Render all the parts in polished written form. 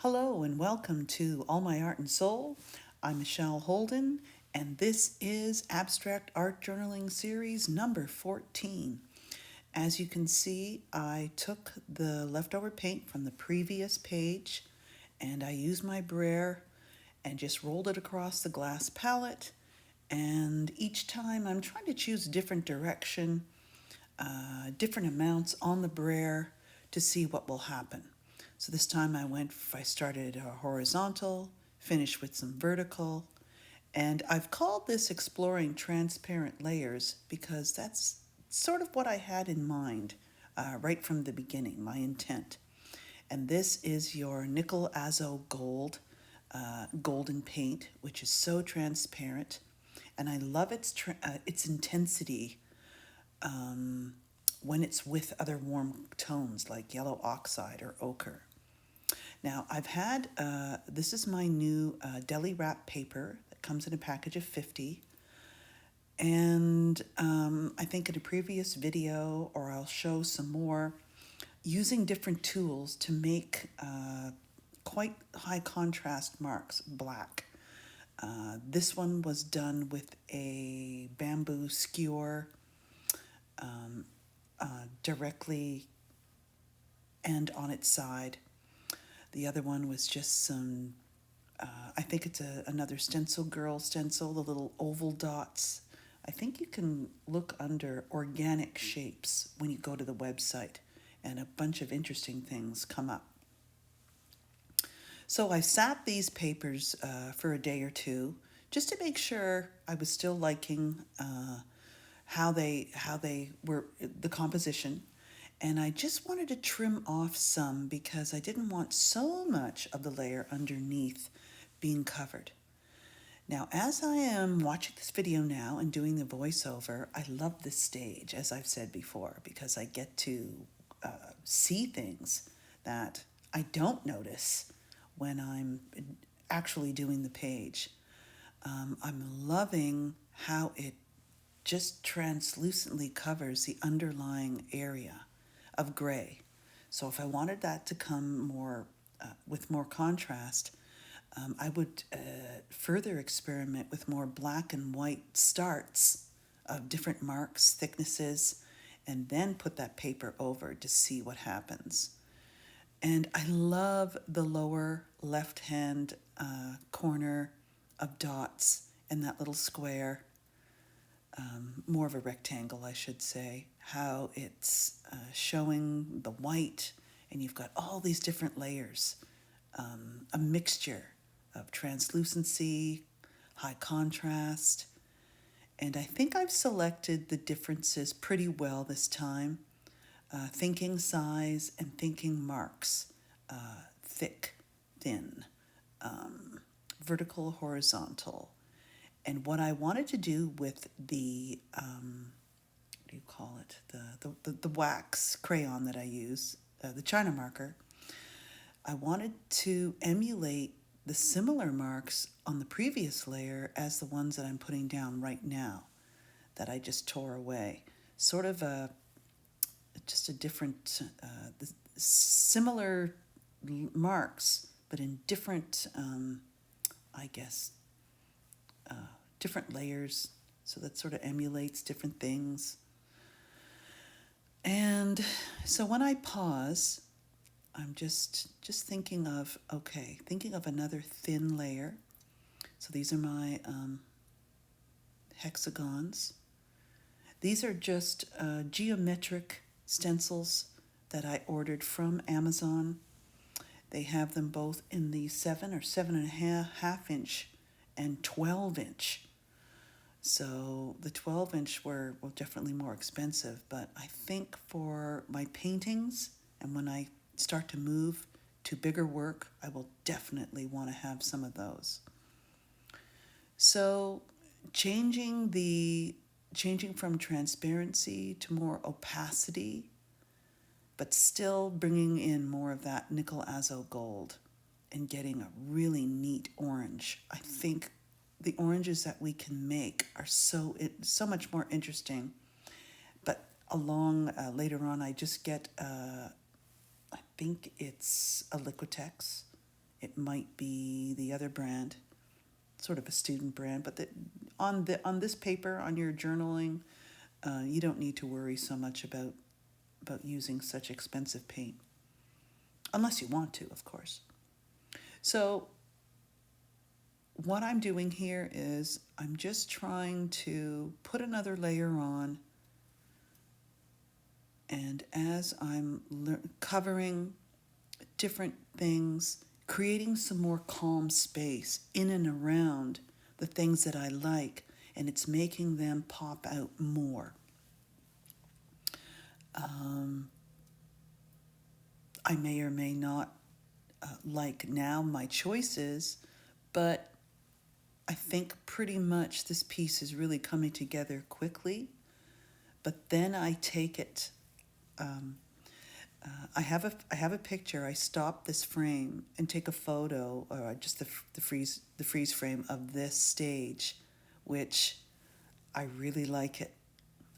Hello and welcome to All My Art and Soul. I'm Michelle Holden, and this is Abstract Art Journaling Series number 14. As you can see, I took the leftover paint from the previous page and I used my brayer and just rolled it across the glass palette. And each time I'm trying to choose a different direction, different amounts on the brayer to see what will happen. So this time I started horizontal, finished with some vertical, and I've called this exploring transparent layers because that's sort of what I had in mind right from the beginning, my intent. And this is your nickel azo gold, golden paint, which is so transparent, and I love its intensity when it's with other warm tones like yellow oxide or ochre. Now, this is my new deli wrap paper that comes in a package of 50. And I think in a previous video, or I'll show some more, using different tools to make quite high contrast marks black. This one was done with a bamboo skewer directly and on its side. The other one was just some, I think it's another stencil girl stencil, the little oval dots. I think you can look under organic shapes when you go to the website, and a bunch of interesting things come up. So I sat these papers for a day or two just to make sure I was still liking how they were, the composition. And I just wanted to trim off some because I didn't want so much of the layer underneath being covered. Now, as I am watching this video now and doing the voiceover, I love this stage, as I've said before, because I get to see things that I don't notice when I'm actually doing the page. I'm loving how it just translucently covers the underlying area of gray. So if I wanted that to come more with more contrast, I would further experiment with more black and white starts of different marks, thicknesses, and then put that paper over to see what happens. And I love the lower left-hand corner of dots and that little square, more of a rectangle, I should say, how it's showing the white, and you've got all these different layers, a mixture of translucency, high contrast, and I think I've selected the differences pretty well this time. Thinking size and thinking marks, thick, thin, vertical, horizontal. And what I wanted to do with the, what do you call it, the wax crayon that I use, the China marker, I wanted to emulate the similar marks on the previous layer as the ones that I'm putting down right now that I just tore away. Sort of just a different, similar marks, but in different, I guess, different layers. So that sort of emulates different things. And so when I pause, I'm just thinking of, thinking of another thin layer. So these are my hexagons. These are just geometric stencils that I ordered from Amazon. They have them both in the 7 or 7.5 inch and 12 inch. So the 12 inch were definitely more expensive, but I think for my paintings and when I start to move to bigger work, I will definitely want to have some of those. So changing from transparency to more opacity, but still bringing in more of that nickel azo gold and getting a really neat orange. I think the oranges that we can make are so much more interesting. But along later on, I just get, I think it's a Liquitex It might be the other brand, sort of a student brand, but on this paper, on your journaling, you don't need to worry so much about using such expensive paint, unless you want to, of course. So what I'm doing here is I'm just trying to put another layer on, and as I'm covering different things, creating some more calm space in and around the things that I like, and it's making them pop out more. I may or may not like now my choices, but I think pretty much this piece is really coming together quickly. But then I take it. I have a picture. I stop this frame and take a photo, or just the freeze frame of this stage, which I really like it.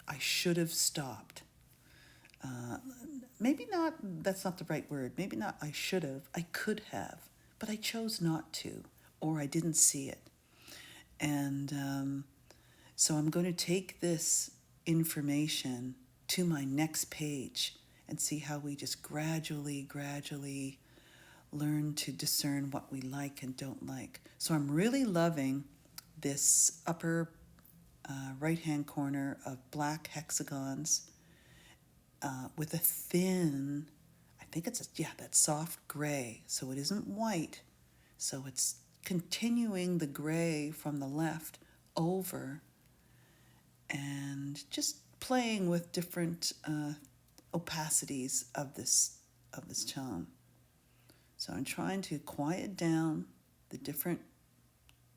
I should have stopped. Maybe not. That's not the right word. Maybe not. I should have. I could have, but I chose not to, or I didn't see it. And so I'm going to take this information to my next page and see how we just gradually learn to discern what we like and don't like. So I'm really loving this upper right-hand corner of black hexagons with a thin, I think it's, that soft gray. So it isn't white. So it's continuing the gray from the left over and just playing with different opacities of this tone. So I'm trying to quiet down the different,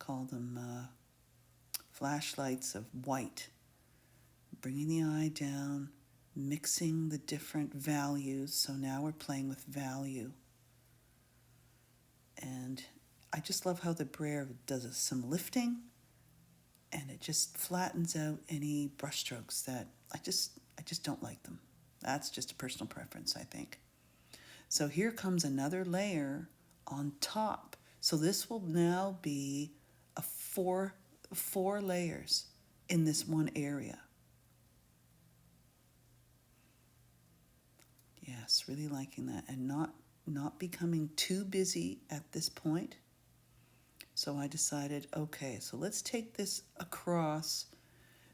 call them flashlights of white, bringing the eye down, mixing the different values. So now we're playing with value. And I just love how the brayer does some lifting, and it just flattens out any brushstrokes that I just don't like them. That's just a personal preference, I think. So here comes another layer on top. So this will now be a four layers in this one area. Yes, really liking that, and not becoming too busy at this point. So I decided, okay, so let's take this across,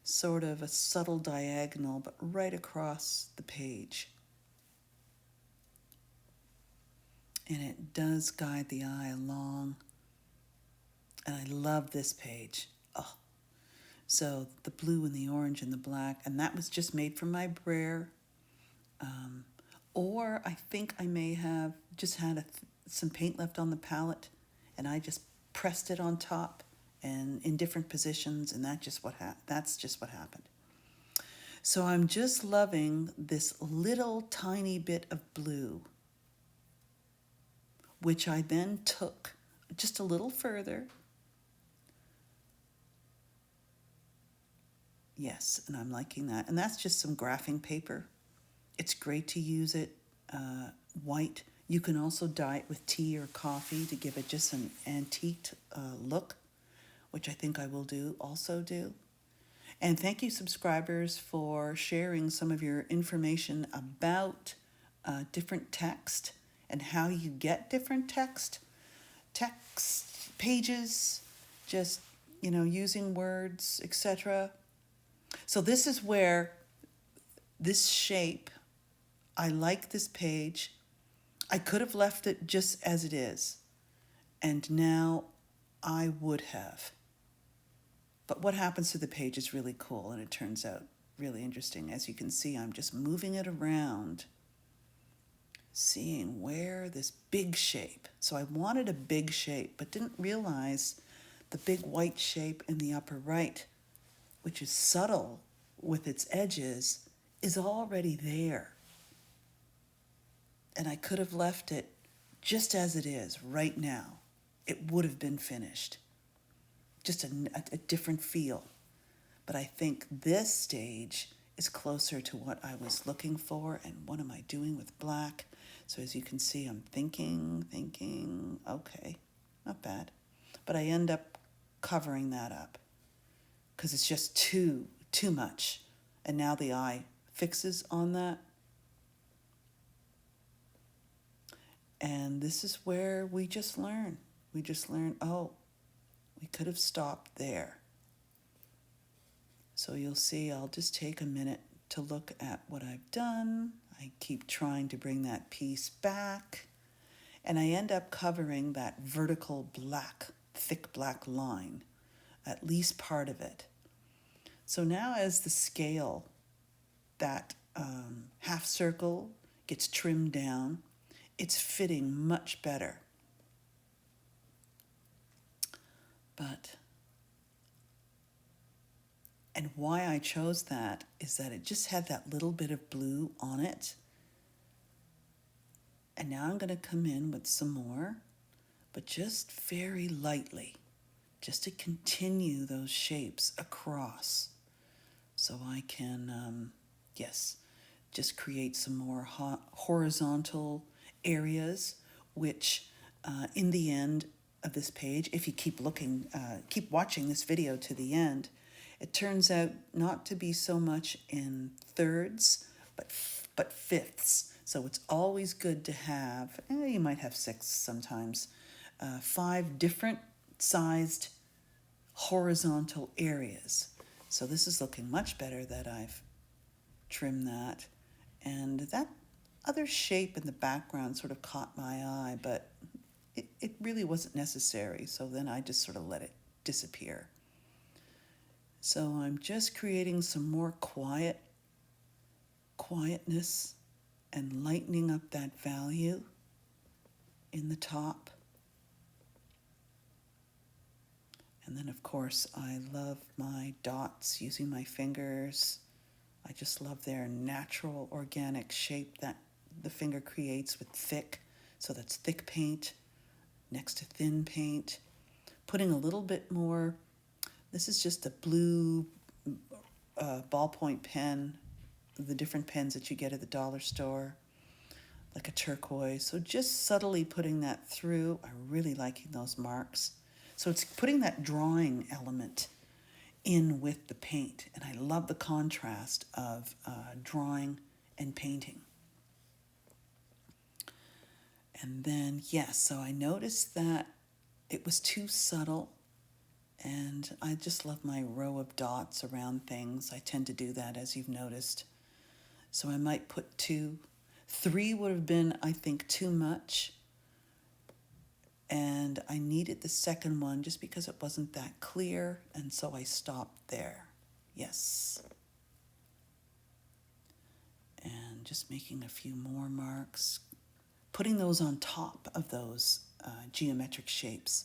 sort of a subtle diagonal, but right across the page. And it does guide the eye along. And I love this page. Oh, so the blue and the orange and the black, and that was just made from my brayer. Or I think I may have just had some paint left on the palette, and I just pressed it on top and in different positions, and that's just what happened. So I'm just loving this little tiny bit of blue, which I then took just a little further. Yes, and I'm liking that. And that's just some graphing paper. It's great to use it white. You can also dye it with tea or coffee to give it just an antiqued look, which I think I will also do. And thank you, subscribers, for sharing some of your information about different text and how you get different text pages, just, using words, etc. So this is where this shape, I like this page. I could have left it just as it is, and now I would have. But what happens to the page is really cool, and it turns out really interesting. As you can see, I'm just moving it around, seeing where this big shape. So I wanted a big shape, but didn't realize the big white shape in the upper right, which is subtle with its edges, is already there. And I could have left it just as it is right now. It would have been finished. Just a different feel. But I think this stage is closer to what I was looking for, and what am I doing with black? So as you can see, I'm thinking, okay, not bad. But I end up covering that up because it's just too much. And now the eye fixes on that. And this is where we just learn. We just learn, oh, we could have stopped there. So you'll see I'll just take a minute to look at what I've done. I keep trying to bring that piece back. And I end up covering that vertical black, thick black line, at least part of it. So now as the scale, that half circle gets trimmed down, it's fitting much better. And why I chose that is that it just had that little bit of blue on it. And now I'm going to come in with some more, but just very lightly, just to continue those shapes across. So I can, just create some more horizontal areas, which in the end of this page, if you keep watching this video to the end, it turns out not to be so much in thirds, but fifths. So it's always good to have, you might have 6 sometimes, 5 different sized horizontal areas. So this is looking much better that I've trimmed that. And that other shape in the background sort of caught my eye, but it really wasn't necessary. So then I just sort of let it disappear. So I'm just creating some more quietness and lightening up that value in the top. And then, of course, I love my dots using my fingers. I just love their natural, organic shape that the finger creates with thick. So that's thick paint next to thin paint. Putting a little bit more, this is just a blue ballpoint pen, the different pens that you get at the dollar store, like a turquoise. So just subtly putting that through. I'm really liking those marks. So it's putting that drawing element in with the paint. And I love the contrast of drawing and painting. And then, so I noticed that it was too subtle. And I just love my row of dots around things. I tend to do that, as you've noticed. So I might put 2. 3 would have been, I think, too much. And I needed the second one just because it wasn't that clear. And so I stopped there. Yes. And just making a few more marks. Putting those on top of those geometric shapes,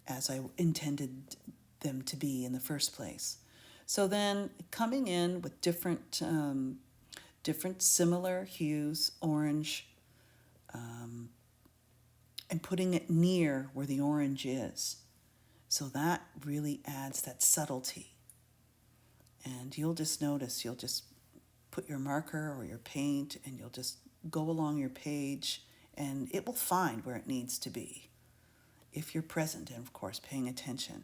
as I intended them to be in the first place. So then coming in with different similar hues, orange, and putting it near where the orange is. So that really adds that subtlety. And you'll just notice, you'll just put your marker or your paint and you'll just go along your page and it will find where it needs to be, if you're present and, of course, paying attention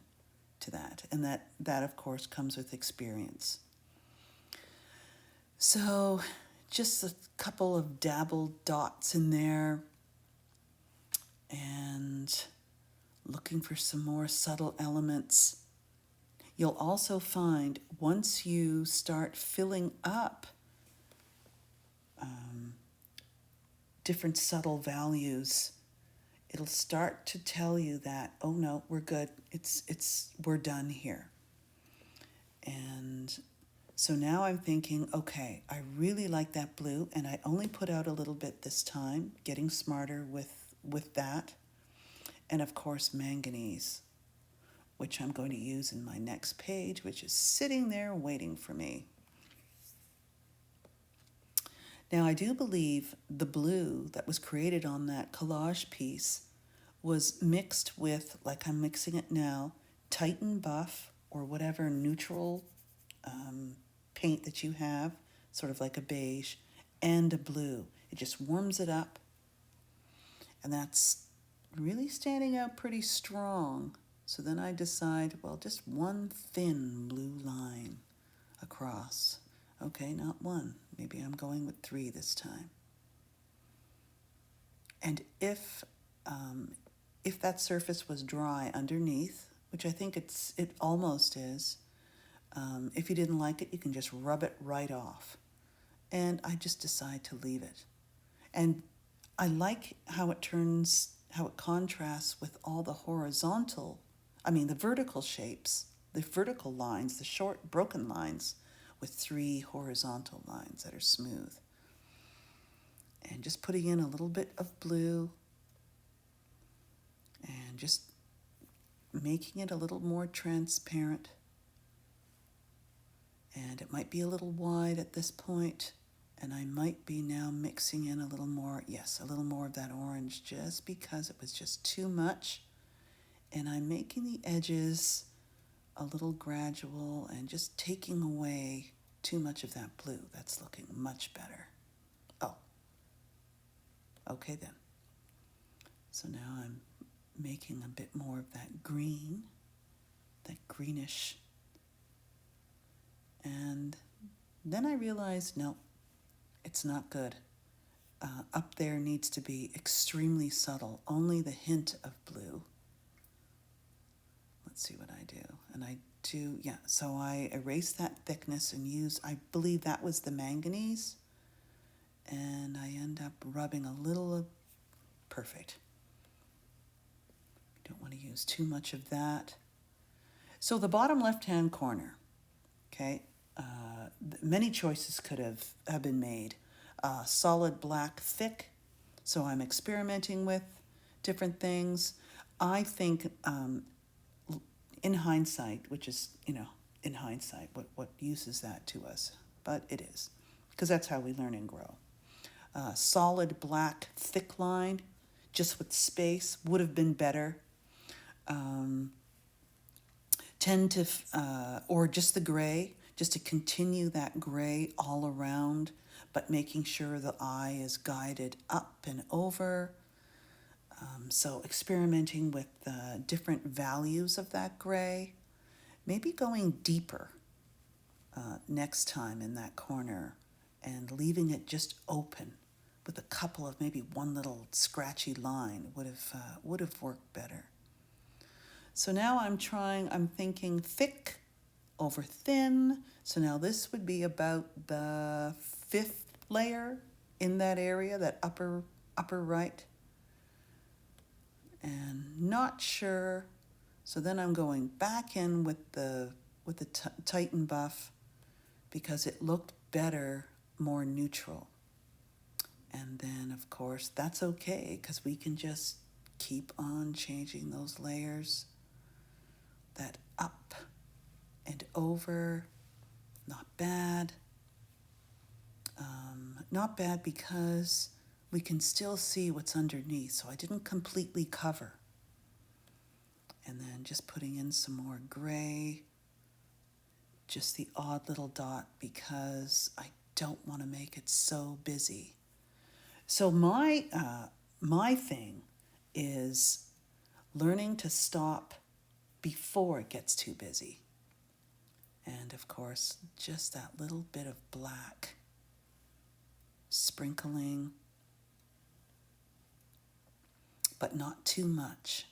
to that. And that of course, comes with experience. So just a couple of dabbled dots in there and looking for some more subtle elements. You'll also find once you start filling up different subtle values, it'll start to tell you that, oh no, we're good. We're done here. And so now I'm thinking, okay, I really like that blue, and I only put out a little bit this time, getting smarter with that. And of course, manganese, which I'm going to use in my next page, which is sitting there waiting for me. Now, I do believe the blue that was created on that collage piece was mixed with, like I'm mixing it now, Titan Buff or whatever neutral paint that you have, sort of like a beige, and a blue. It just warms it up. And that's really standing out pretty strong. So then I decide, well, just one thin blue line across. Okay, not one. Maybe I'm going with 3 this time. And if that surface was dry underneath, which I think it almost is, if you didn't like it, you can just rub it right off. And I just decide to leave it. And I like how it contrasts with all the the vertical shapes, the vertical lines, the short broken lines with 3 horizontal lines that are smooth. And just putting in a little bit of blue and just making it a little more transparent. And it might be a little wide at this point, and I might be now mixing in a little more of that orange, just because it was just too much. And I'm making the edges a little gradual and just taking away too much of that blue. That's looking much better. Oh, okay then. So now I'm making a bit more of that green, that greenish. And then I realized, no, it's not good. Up there needs to be extremely subtle, only the hint of blue. Let's see what I do. And I do, so I erase that thickness and I believe that was the manganese. And I end up rubbing a little of, perfect. Don't want to use too much of that. So the bottom left-hand corner, okay, many choices could have been made. Solid black thick, so I'm experimenting with different things. I think in hindsight, which is, in hindsight, what use is that to us? But it is, because that's how we learn and grow. Solid black thick line, just with space, would have been better. Or just the gray, just to continue that gray all around, but making sure the eye is guided up and over. So experimenting with different values of that gray, maybe going deeper next time in that corner and leaving it just open with a couple of, maybe one little scratchy line would have worked better. So now I'm thinking thick over thin. So now this would be about the 5th layer in that area, that upper right. And not sure. So then I'm going back in with the Titan buff because it looked better, more neutral. And then, of course, that's okay because we can just keep on changing those layers. That up and over, not bad. Not bad because we can still see what's underneath, so I didn't completely cover. And then just putting in some more gray, just the odd little dot because I don't want to make it so busy. So my thing is learning to stop before it gets too busy. And of course, just that little bit of black sprinkling, but not too much,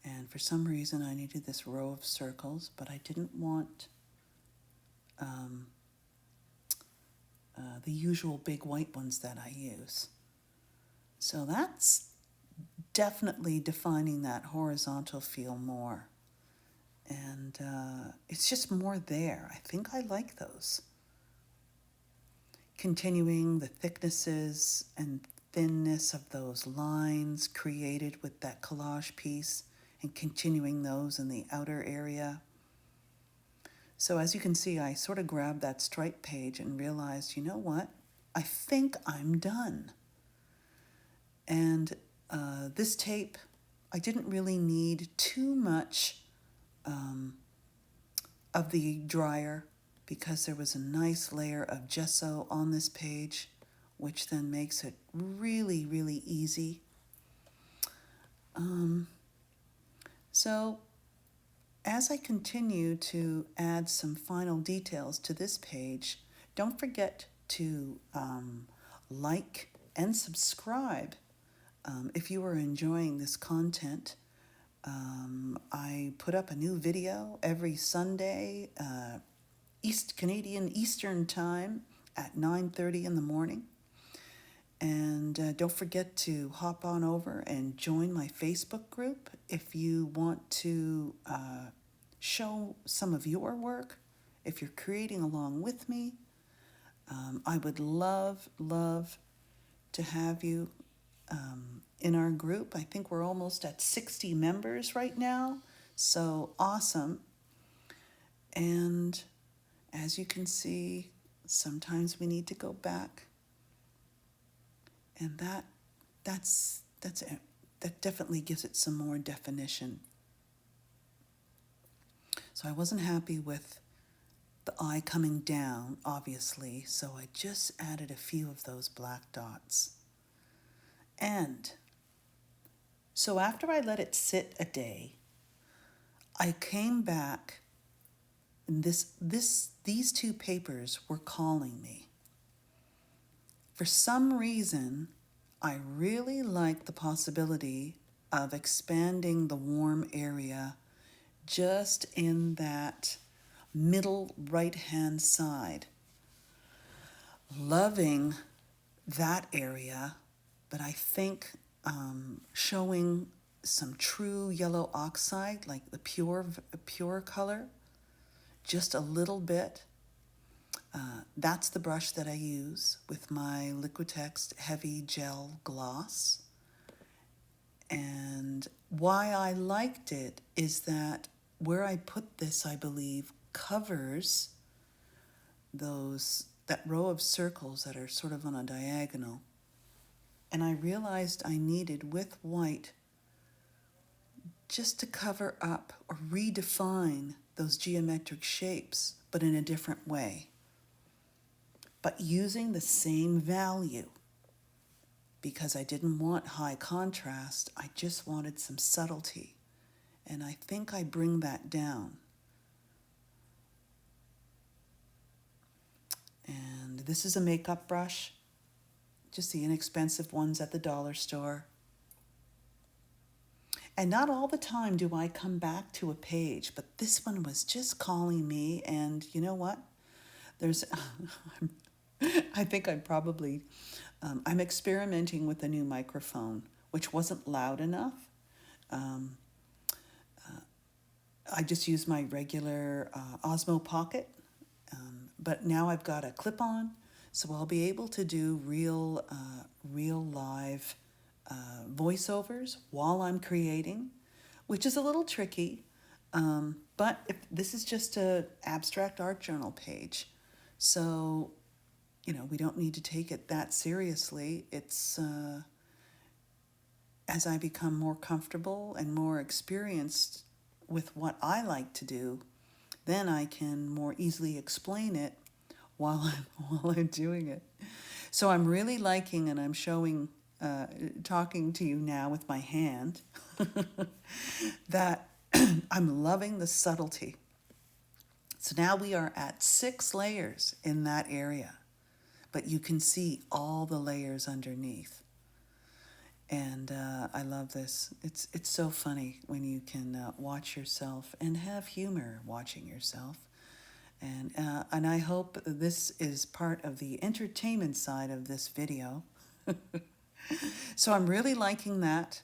And for some reason, I needed this row of circles, but I didn't want the usual big white ones that I use. So that's definitely defining that horizontal feel more. And it's just more there. I think I like those. Continuing the thicknesses and thinness of those lines created with that collage piece and continuing those in the outer area. So as you can see, I sort of grabbed that stripe page and realized, you know what? I think I'm done. And this tape, I didn't really need too much of the dryer. because there was a nice layer of gesso on this page, which then makes it really, really easy. So as I continue to add some final details to this page, don't forget to like and subscribe if you are enjoying this content. I put up a new video every Sunday, Canadian Eastern Time at 9:30 in the morning. And don't forget to hop on over and join my Facebook group if you want to show some of your work, if you're creating along with me. I would love to have you in our group. I think we're almost at 60 members right now, so awesome. And as you can see, sometimes we need to go back, and that definitely gives it some more definition. So I wasn't happy with the eye coming down, obviously, so I just added a few of those black dots. And so after I let it sit a day, I came back, and these two papers were calling me. For some reason, I really like the possibility of expanding the warm area just in that middle right-hand side. Loving that area, but I think showing some true yellow oxide, like the pure color, just a little bit. That's the brush that I use with my Liquitex Heavy Gel Gloss. And why I liked it is that where I put this, I believe, covers that row of circles that are sort of on a diagonal. And I realized I needed, with white, just to cover up or redefine those geometric shapes, but in a different way. But using the same value, because I didn't want high contrast, I just wanted some subtlety. And I think I bring that down. And this is a makeup brush, just the inexpensive ones at the dollar store. And not all the time do I come back to a page, but this one was just calling me. And you know what? I think I'm experimenting with a new microphone, which wasn't loud enough. I just use my regular Osmo Pocket, but now I've got a clip-on, so I'll be able to do real live voiceovers while I'm creating, which is a little tricky. But this is just an abstract art journal page, so we don't need to take it that seriously. It's as I become more comfortable and more experienced with what I like to do, then I can more easily explain it while I'm doing it. So I'm really liking, and I'm showing, talking to you now with my hand, that I'm loving the subtlety. So now we are at 6 layers in that area, but you can see all the layers underneath. And I love this. It's so funny when you can watch yourself and have humor watching yourself. And I hope this is part of the entertainment side of this video. So I'm really liking that.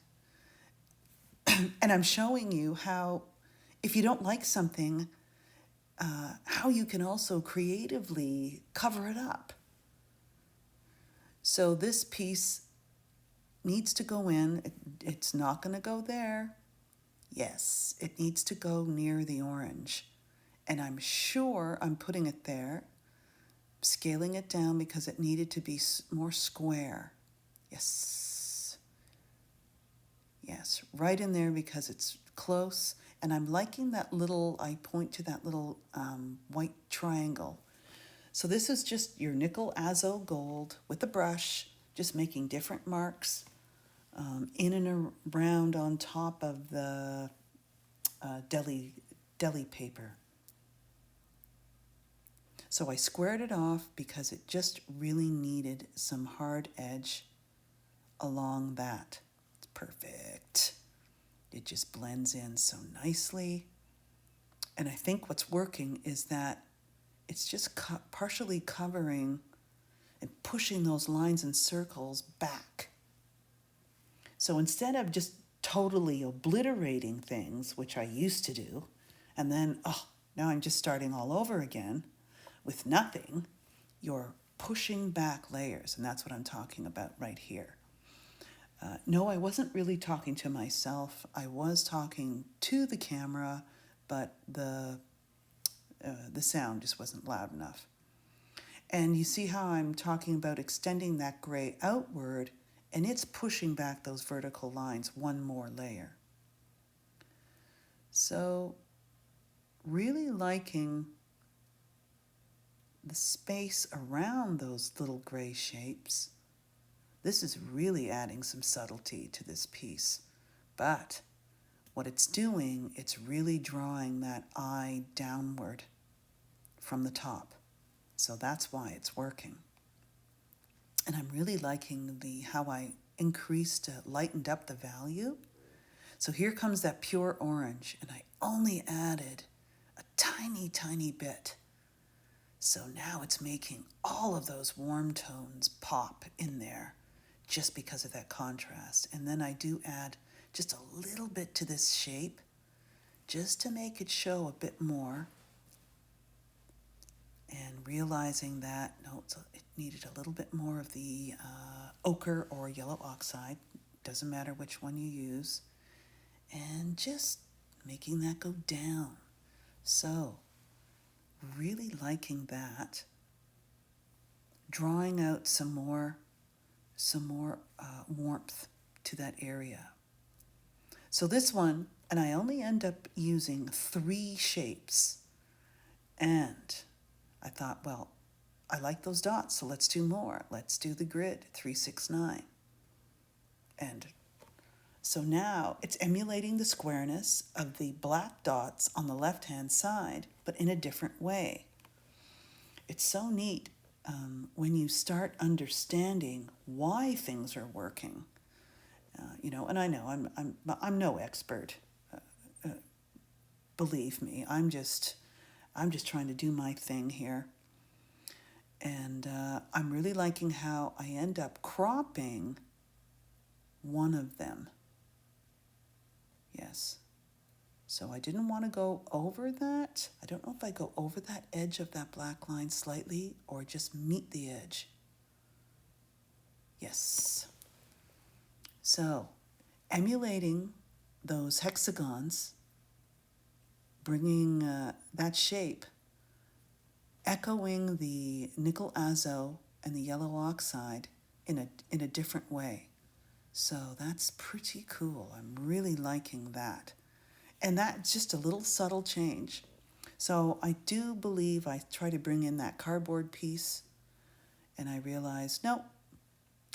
And I'm showing you how, if you don't like something, how you can also creatively cover it up. So this piece needs to go in. It's not going to go there. Yes, it needs to go near the orange. And I'm sure I'm putting it there, scaling it down because it needed to be more square. Yes. Yes, right in there because it's close. And I'm liking that little, I point to that little white triangle. So this is just your nickel azo gold with a brush, just making different marks in and around on top of the deli paper. So I squared it off because it just really needed some hard edge along that. It's perfect. It just blends in so nicely. And I think what's working is that it's just partially covering and pushing those lines and circles back. So instead of just totally obliterating things, which I used to do, and then, now I'm just starting all over again with nothing, you're pushing back layers, and that's what I'm talking about right here. No, I wasn't really talking to myself. I was talking to the camera, but the sound just wasn't loud enough. And you see how I'm talking about extending that gray outward, and it's pushing back those vertical lines one more layer. So really liking the space around those little gray shapes. This is really adding some subtlety to this piece. But what it's doing, it's really drawing that eye downward from the top. So that's why it's working. And I'm really liking how I lightened up the value. So here comes that pure orange, and I only added a tiny, tiny bit. So now it's making all of those warm tones pop in there just because of that contrast. And then I do add just a little bit to this shape just to make it show a bit more. And realizing that, it needed a little bit more of the ochre or yellow oxide. Doesn't matter which one you use. And just making that go down. So, really liking that. Drawing out some more warmth to that area. So this one, and I only end up using 3 shapes. And I thought, well, I like those dots, so let's do more. Let's do the grid, 3, 6, 9. And so now it's emulating the squareness of the black dots on the left-hand side, but in a different way. It's so neat when you start understanding why things are working. And I know I'm no expert. Believe me, I'm just trying to do my thing here. And I'm really liking how I end up cropping one of them. Yes. So I didn't want to go over that. I don't know if I go over that edge of that black line slightly or just meet the edge. Yes. So emulating those hexagons, bringing that shape, echoing the nickel azo and the yellow oxide in a different way. So that's pretty cool. I'm really liking that. And that's just a little subtle change. So I do believe I try to bring in that cardboard piece, and I realize, no,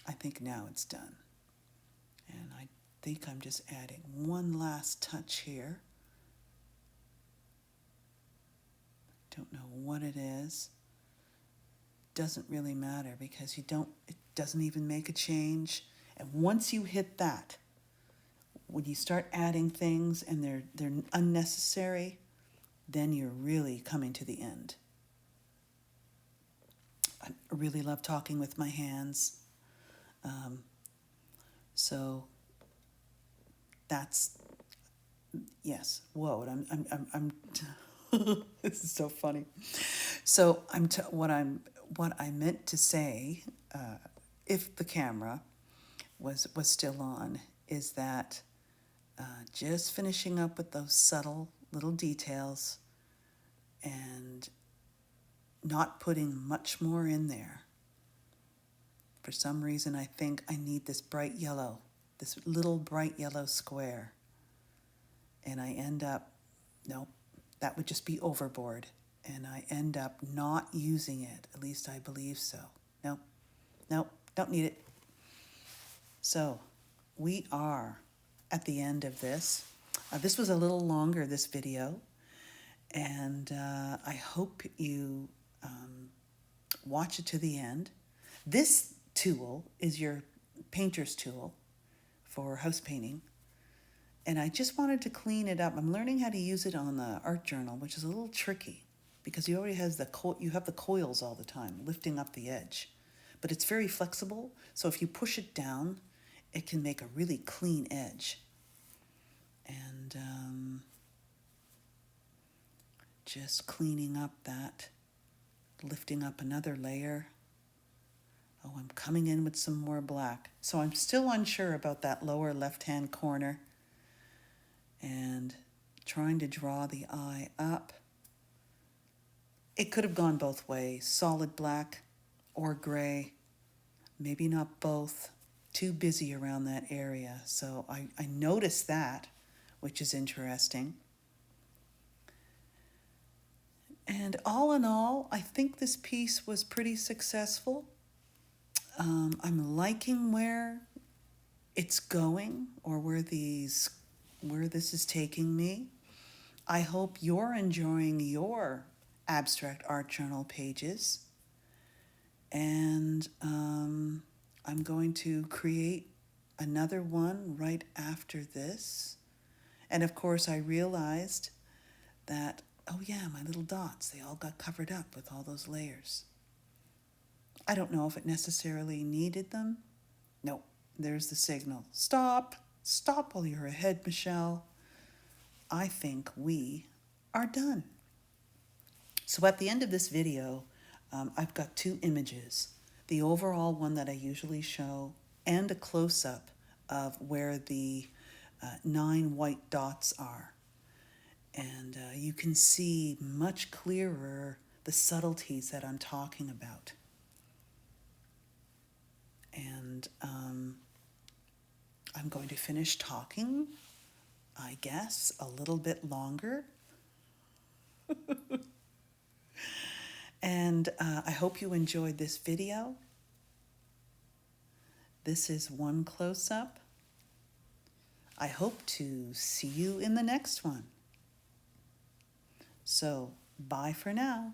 I think now it's done. And I think I'm just adding one last touch here. Don't know what it is. Doesn't really matter because it doesn't even make a change. And once you hit that, when you start adding things and they're unnecessary, then you're really coming to the end. I really love talking with my hands. So that's, yes. Whoa, I'm this is so funny. So what I meant to say, if the camera was still on, is that just finishing up with those subtle little details and not putting much more in there. For some reason, I think I need this bright yellow, this little bright yellow square. And I end up Nope, that would just be overboard, and I end up not using it. At least I believe so. Nope, nope, don't need it. So we are at the end of this. This was a little longer, this video, and I hope you watch it to the end. This tool is your painter's tool for house painting, and I just wanted to clean it up. I'm learning how to use it on the art journal, which is a little tricky because you already has you have the coils all the time lifting up the edge, but it's very flexible. So if you push it down, it can make a really clean edge. And just cleaning up that, lifting up another layer. Oh, I'm coming in with some more black. So I'm still unsure about that lower left-hand corner and trying to draw the eye up. It could have gone both ways, solid black or gray, maybe not both. Too busy around that area. So I noticed that, which is interesting. And all in all, I think this piece was pretty successful. I'm liking where it's going, or where this is taking me. I hope you're enjoying your abstract art journal pages. And I'm going to create another one right after this. And of course, I realized that, oh yeah, my little dots, they all got covered up with all those layers. I don't know if it necessarily needed them. No, there's the signal. Stop. Stop while you're ahead, Michelle. I think we are done. So at the end of this video, I've got two images. The overall one that I usually show and a close-up of where the 9 white dots are. And you can see much clearer the subtleties that I'm talking about. And I'm going to finish talking, I guess, a little bit longer. And I hope you enjoyed this video. This is one close-up. I hope to see you in the next one. So, bye for now.